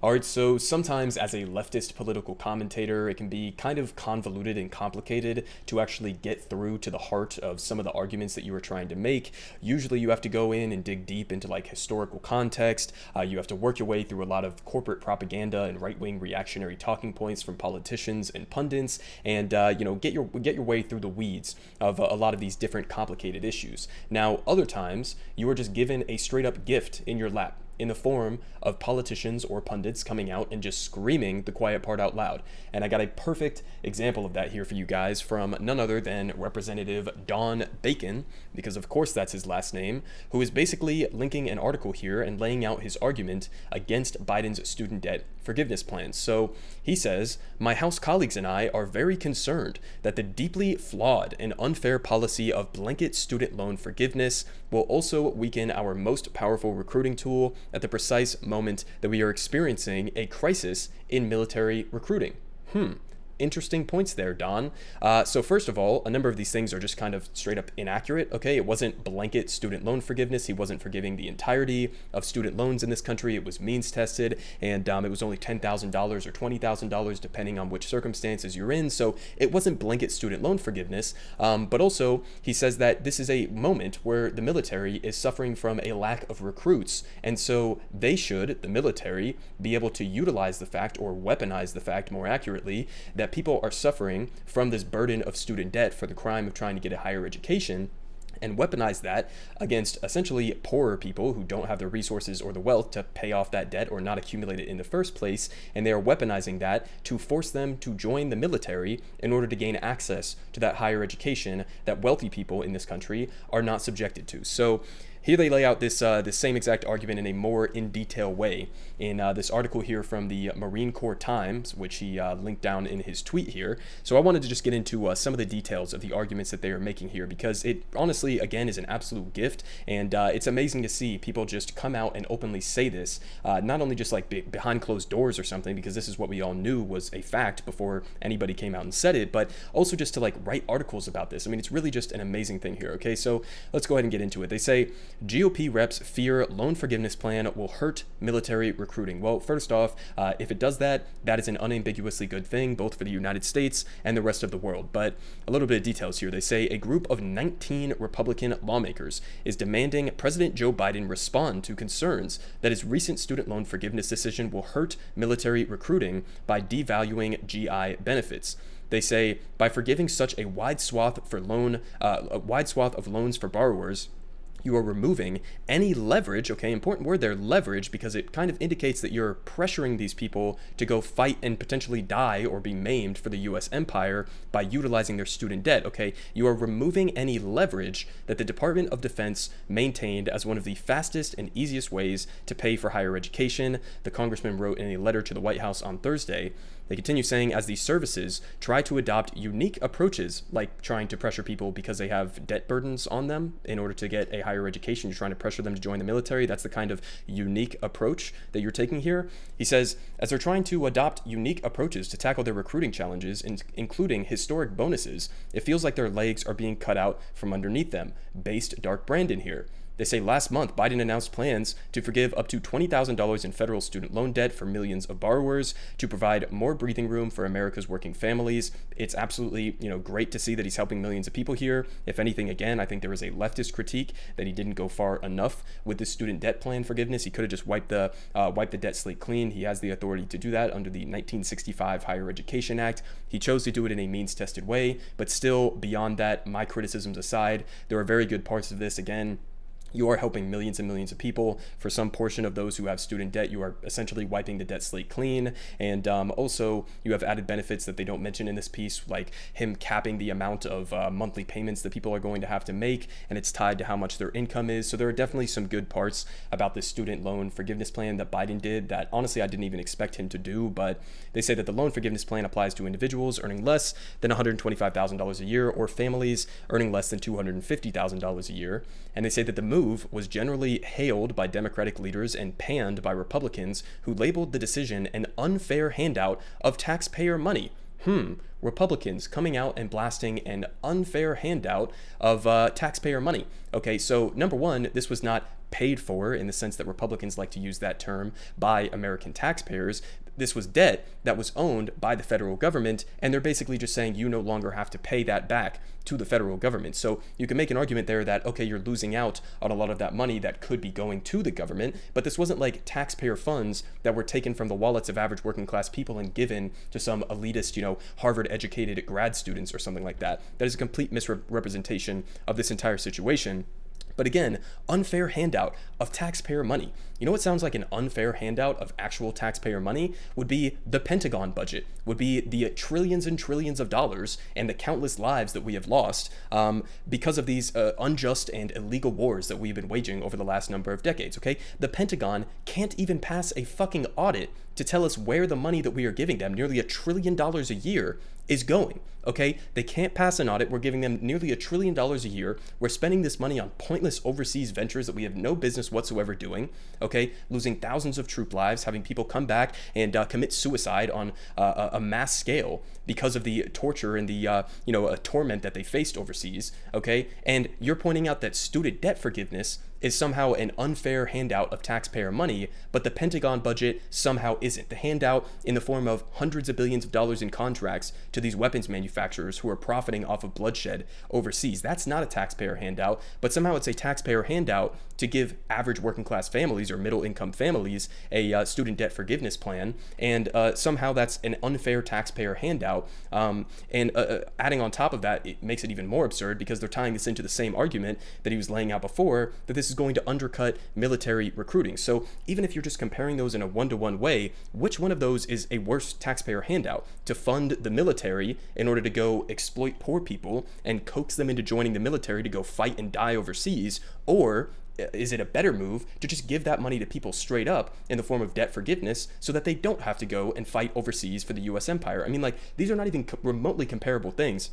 All right, so sometimes as a leftist political commentator, it can be kind of convoluted and complicated to actually get through to the heart of some of the arguments that you are trying to make. Usually you have to go in and dig deep into like historical context. You have to work your way through a lot of corporate propaganda and right-wing reactionary talking points from politicians and pundits, and get your way through the weeds of a lot of these different complicated issues. Now, other times you are just given a straight-up gift in your lap, in the form of politicians or pundits coming out and just screaming the quiet part out loud. And I got a perfect example of that here for you guys from none other than Representative Don Bacon, because of course that's his last name, who is basically linking an article here and laying out his argument against Biden's student debt forgiveness plans. So he says, "My House colleagues and I are very concerned that the deeply flawed and unfair policy of blanket student loan forgiveness will also weaken our most powerful recruiting tool at the precise moment that we are experiencing a crisis in military recruiting." Interesting points there, Don. So first of all, a number of these things are just kind of straight up inaccurate. Okay, it wasn't blanket student loan forgiveness. He wasn't forgiving the entirety of student loans in this country. It was means tested, and it was only $10,000 or $20,000 depending on which circumstances you're in. So it wasn't blanket student loan forgiveness. But also, he says that this is a moment where the military is suffering from a lack of recruits, and so they should, the military, be able to utilize the fact, or weaponize the fact more accurately, that people are suffering from this burden of student debt for the crime of trying to get a higher education, and weaponize that against essentially poorer people who don't have the resources or the wealth to pay off that debt or not accumulate it in the first place. And they are weaponizing that to force them to join the military in order to gain access to that higher education that wealthy people in this country are not subjected to. So here they lay out this same exact argument in a more in detail way in this article here from the Marine Corps Times, which he linked down in his tweet here. So I wanted to just get into some of the details of the arguments that they are making here, because it honestly, again, is an absolute gift, and it's amazing to see people just come out and openly say this, not only just like behind closed doors or something, because this is what we all knew was a fact before anybody came out and said it, but also just to like write articles about this. I mean, it's really just an amazing thing here. Okay, so let's go ahead and get into it. They say, GOP reps fear loan forgiveness plan will hurt military recruiting. Well, first off, if it does that, that is an unambiguously good thing, both for the United States and the rest of the world. But a little bit of details here. They say a group of 19 Republican lawmakers is demanding President Joe Biden respond to concerns that his recent student loan forgiveness decision will hurt military recruiting by devaluing GI benefits. They say by forgiving such a wide swath of loans for borrowers, you are removing any leverage, okay, important word there, leverage, because it kind of indicates that you're pressuring these people to go fight and potentially die or be maimed for the US empire by utilizing their student debt, okay? You are removing any leverage that the Department of Defense maintained as one of the fastest and easiest ways to pay for higher education, the congressman wrote in a letter to the White House on Thursday. They continue saying, as these services try to adopt unique approaches, like trying to pressure people because they have debt burdens on them in order to get a higher education, you're trying to pressure them to join the military. That's the kind of unique approach that you're taking here. He says, as they're trying to adopt unique approaches to tackle their recruiting challenges, including historic bonuses, it feels like their legs are being cut out from underneath them. Based Dark Brandon here. They say last month, Biden announced plans to forgive up to $20,000 in federal student loan debt for millions of borrowers to provide more breathing room for America's working families. It's absolutely, great to see that he's helping millions of people here. If anything, again, I think there was a leftist critique that he didn't go far enough with the student debt plan forgiveness. He could have just wiped the debt slate clean. He has the authority to do that under the 1965 Higher Education Act. He chose to do it in a means-tested way, but still, beyond that, my criticisms aside, there are very good parts of this. Again, you are helping millions and millions of people. For some portion of those who have student debt, you are essentially wiping the debt slate clean. And also, you have added benefits that they don't mention in this piece, like him capping the amount of monthly payments that people are going to have to make, and it's tied to how much their income is. So there are definitely some good parts about this student loan forgiveness plan that Biden did that honestly I didn't even expect him to do. But they say that the loan forgiveness plan applies to individuals earning less than $125,000 a year or families earning less than $250,000 a year. And they say that the move was generally hailed by Democratic leaders and panned by Republicans who labeled the decision an unfair handout of taxpayer money. Republicans coming out and blasting an unfair handout of taxpayer money. Okay, so number one, this was not paid for in the sense that Republicans like to use that term by American taxpayers. This was debt that was owned by the federal government, and they're basically just saying you no longer have to pay that back to the federal government. So you can make an argument there that, okay, you're losing out on a lot of that money that could be going to the government, but this wasn't like taxpayer funds that were taken from the wallets of average working class people and given to some elitist, Harvard educated grad students or something like that. That is a complete misrepresentation of this entire situation. But again, unfair handout of taxpayer money. You know what sounds like an unfair handout of actual taxpayer money? Would be the Pentagon budget, would be the trillions and trillions of dollars and the countless lives that we have lost because of these unjust and illegal wars that we've been waging over the last number of decades, okay? The Pentagon can't even pass a fucking audit to tell us where the money that we are giving them, nearly $1 trillion a year, is going. Okay, they can't pass an audit. We're giving them nearly $1 trillion a year. We're spending this money on pointless overseas ventures that we have no business whatsoever doing. Okay, losing thousands of troop lives, having people come back and commit suicide on a mass scale because of the torture and the torment that they faced overseas. Okay, and you're pointing out that student debt forgiveness is somehow an unfair handout of taxpayer money, but the Pentagon budget somehow isn't. The handout in the form of hundreds of billions of dollars in contracts to these weapons manufacturers who are profiting off of bloodshed overseas. That's not a taxpayer handout, but somehow it's a taxpayer handout to give average working class families or middle income families a student debt forgiveness plan, and somehow that's an unfair taxpayer handout. And adding on top of that, it makes it even more absurd because they're tying this into the same argument that he was laying out before, that this is going to undercut military recruiting. So even if you're just comparing those in a one-to-one way, which one of those is a worse taxpayer handout? To fund the military in order to go exploit poor people and coax them into joining the military to go fight and die overseas, or is it a better move to just give that money to people straight up in the form of debt forgiveness so that they don't have to go and fight overseas for the US empire? I mean, like, these are not even remotely comparable things.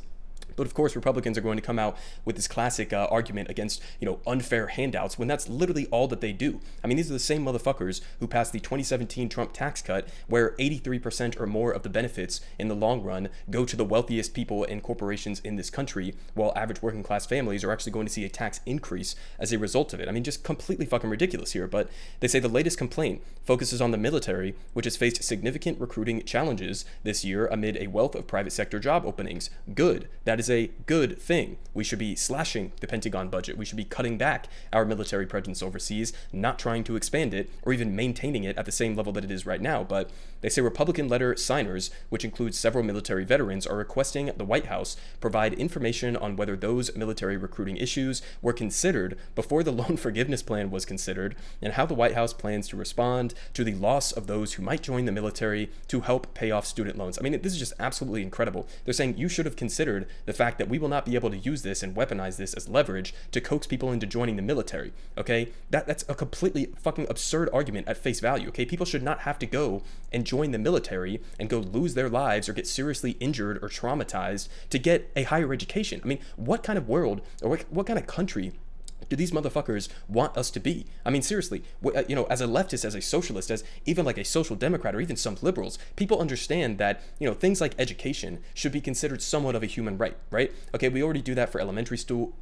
But of course, Republicans are going to come out with this classic argument against, unfair handouts when that's literally all that they do. I mean, these are the same motherfuckers who passed the 2017 Trump tax cut, where 83% or more of the benefits in the long run go to the wealthiest people and corporations in this country, while average working class families are actually going to see a tax increase as a result of it. I mean, just completely fucking ridiculous here. But they say the latest complaint focuses on the military, which has faced significant recruiting challenges this year amid a wealth of private sector job openings. Good. That is a good thing. We should be slashing the Pentagon budget. We should be cutting back our military presence overseas, not trying to expand it or even maintaining it at the same level that it is right now. But they say Republican letter signers, which includes several military veterans, are requesting the White House provide information on whether those military recruiting issues were considered before the loan forgiveness plan was considered, and how the White House plans to respond to the loss of those who might join the military to help pay off student loans. I mean, this is just absolutely incredible. They're saying you should have considered the fact that we will not be able to use this and weaponize this as leverage to coax people into joining the military. Okay, that's a completely fucking absurd argument at face value. Okay, people should not have to go and join the military and go lose their lives or get seriously injured or traumatized to get a higher education. I mean, what kind of world or what kind of country do these motherfuckers want us to be? I mean, seriously, as a leftist, as a socialist, as even like a social democrat or even some liberals, people understand that, things like education should be considered somewhat of a human right, right? Okay, we already do that for elementary school,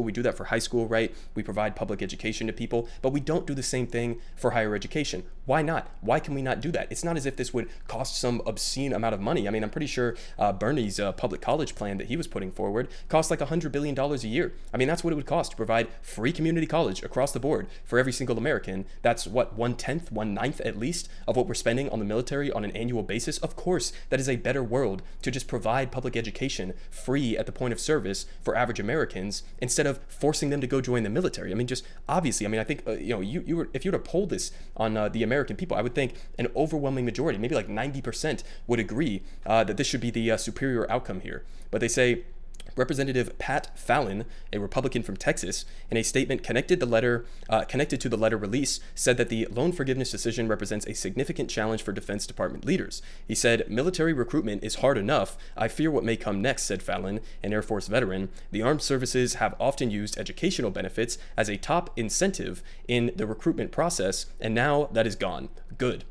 we do that for high school, right? We provide public education to people, but we don't do the same thing for higher education. Why not? Why can we not do that? It's not as if this would cost some obscene amount of money. I mean, I'm pretty sure Bernie's public college plan that he was putting forward cost like $100 billion a year. I mean, that's what it would cost to provide free community college across the board for every single American. That's what, 1/10, 1/9 at least of what we're spending on the military on an annual basis. Of course, that is a better world to just provide public education free at the point of service for average Americans instead of forcing them to go join the military. I mean, just obviously, I mean, I think, if you were to poll this on the American people, I would think an overwhelming majority, maybe like 90%, would agree that this should be the superior outcome here. But they say Representative Pat Fallon, a Republican from Texas, in a statement connected to the letter release, said that the loan forgiveness decision represents a significant challenge for Defense Department leaders. He said, "Military recruitment is hard enough. I fear what may come next," said Fallon, an Air Force veteran. "The armed services have often used educational benefits as a top incentive in the recruitment process, and now that is gone." Good.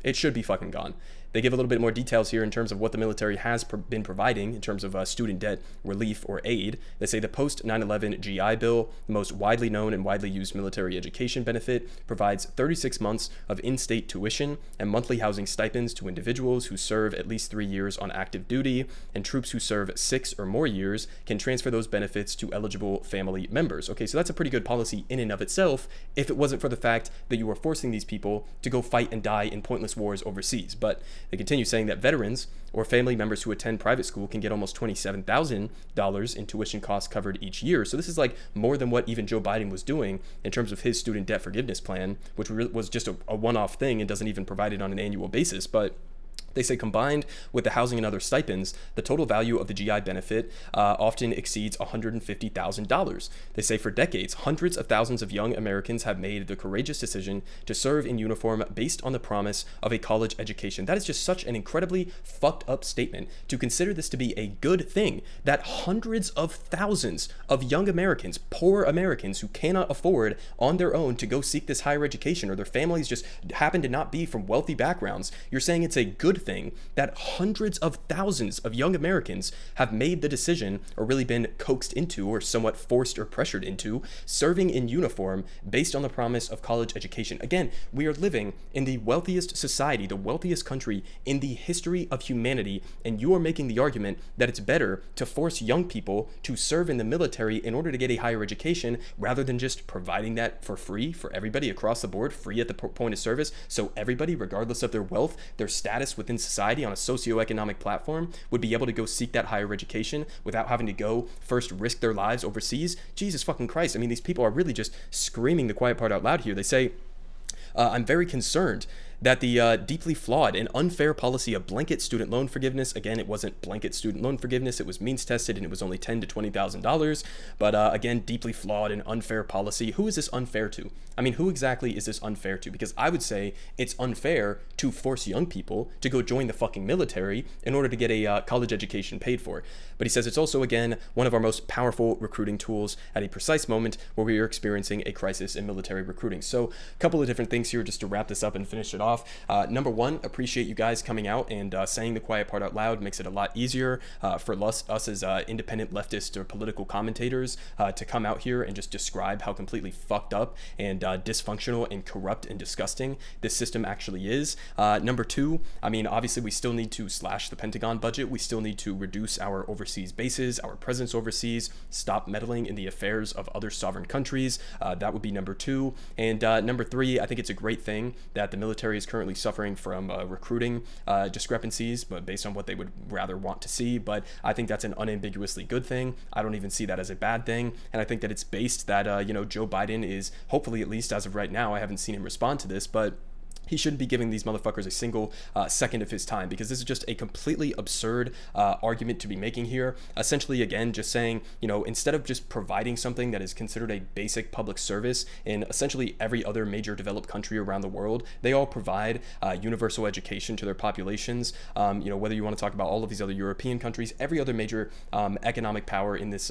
It should be fucking gone. They give a little bit more details here in terms of what the military has been providing in terms of student debt relief or aid. They say the post 9/11 GI Bill, the most widely known and widely used military education benefit, provides 36 months of in-state tuition and monthly housing stipends to individuals who serve at least 3 years on active duty, and troops who serve 6 or more years can transfer those benefits to eligible family members. Okay, so that's a pretty good policy in and of itself if it wasn't for the fact that you were forcing these people to go fight and die in pointless wars overseas. But they continue saying that veterans or family members who attend private school can get almost $27,000 in tuition costs covered each year. So this is like more than what even Joe Biden was doing in terms of his student debt forgiveness plan, which was just a one-off thing and doesn't even provide it on an annual basis. But they say combined with the housing and other stipends, the total value of the GI benefit often exceeds $150,000. They say for decades, hundreds of thousands of young Americans have made the courageous decision to serve in uniform based on the promise of a college education. That is just such an incredibly fucked up statement to consider this to be a good thing, that hundreds of thousands of young Americans, poor Americans who cannot afford on their own to go seek this higher education, or their families just happen to not be from wealthy backgrounds. You're saying it's a good thing that hundreds of thousands of young Americans have made the decision, or really been coaxed into, or somewhat forced or pressured into, serving in uniform based on the promise of college education. Again, we are living in the wealthiest society, the wealthiest country in the history of humanity, and you are making the argument that it's better to force young people to serve in the military in order to get a higher education rather than just providing that for free for everybody across the board, free at the point of service, so everybody, regardless of their wealth, their status within society on a socioeconomic platform, would be able to go seek that higher education without having to go first risk their lives overseas. Jesus fucking Christ. I mean, these people are really just screaming the quiet part out loud here. They say, I'm very concerned that the deeply flawed and unfair policy of blanket student loan forgiveness, again, it wasn't blanket student loan forgiveness, it was means tested, and it was only $10,000 to $20,000, but again, deeply flawed and unfair policy. Who is this unfair to? I mean, who exactly is this unfair to? Because I would say it's unfair to force young people to go join the fucking military in order to get a college education paid for. But he says it's also, again, one of our most powerful recruiting tools at a precise moment where we are experiencing a crisis in military recruiting. So a couple of different things here just to wrap this up and finish it off. Number one, appreciate you guys coming out and saying the quiet part out loud. Makes it a lot easier for us as independent leftist or political commentators to come out here and just describe how completely fucked up and dysfunctional and corrupt and disgusting this system actually is. Number two, I mean, obviously we still need to slash the Pentagon budget. We still need to reduce our overseas bases, our presence overseas, stop meddling in the affairs of other sovereign countries. That would be number two. And number three, I think it's a great thing that the military is currently suffering from recruiting discrepancies, but based on what they would rather want to see. But I think that's an unambiguously good thing. I don't even see that as a bad thing. And I think that it's based that, Joe Biden is, hopefully at least as of right now, I haven't seen him respond to this, but he shouldn't be giving these motherfuckers a single second of his time, because this is just a completely absurd argument to be making here. Essentially, again, just saying, instead of just providing something that is considered a basic public service in essentially every other major developed country around the world, they all provide universal education to their populations. Whether you want to talk about all of these other European countries, every other major economic power in this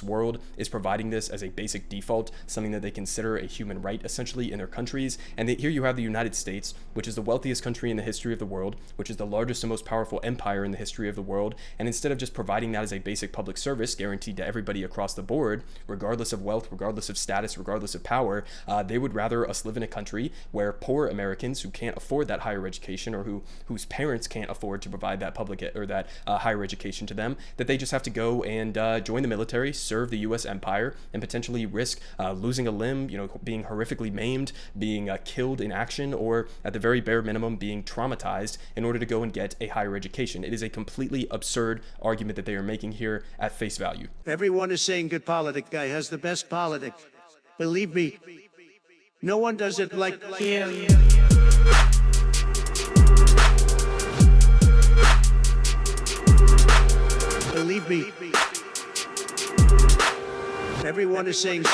world is providing this as a basic default, something that they consider a human right essentially in their countries. And here you have the United States, which is the wealthiest country in the history of the world, which is the largest and most powerful empire in the history of the world. And instead of just providing that as a basic public service guaranteed to everybody across the board, regardless of wealth, regardless of status, regardless of power, they would rather us live in a country where poor Americans who can't afford that higher education, or whose parents can't afford to provide that public or that higher education to them, that they just have to go and join the military, serve the U.S. empire, and potentially risk losing a limb, being horrifically maimed, being killed in action, or at the very bare minimum being traumatized in order to go and get a higher education. It is a completely absurd argument that they are making here at face value. Everyone is saying good politic guy has the best politic. Believe me, no one does it like him. Believe me, everyone is saying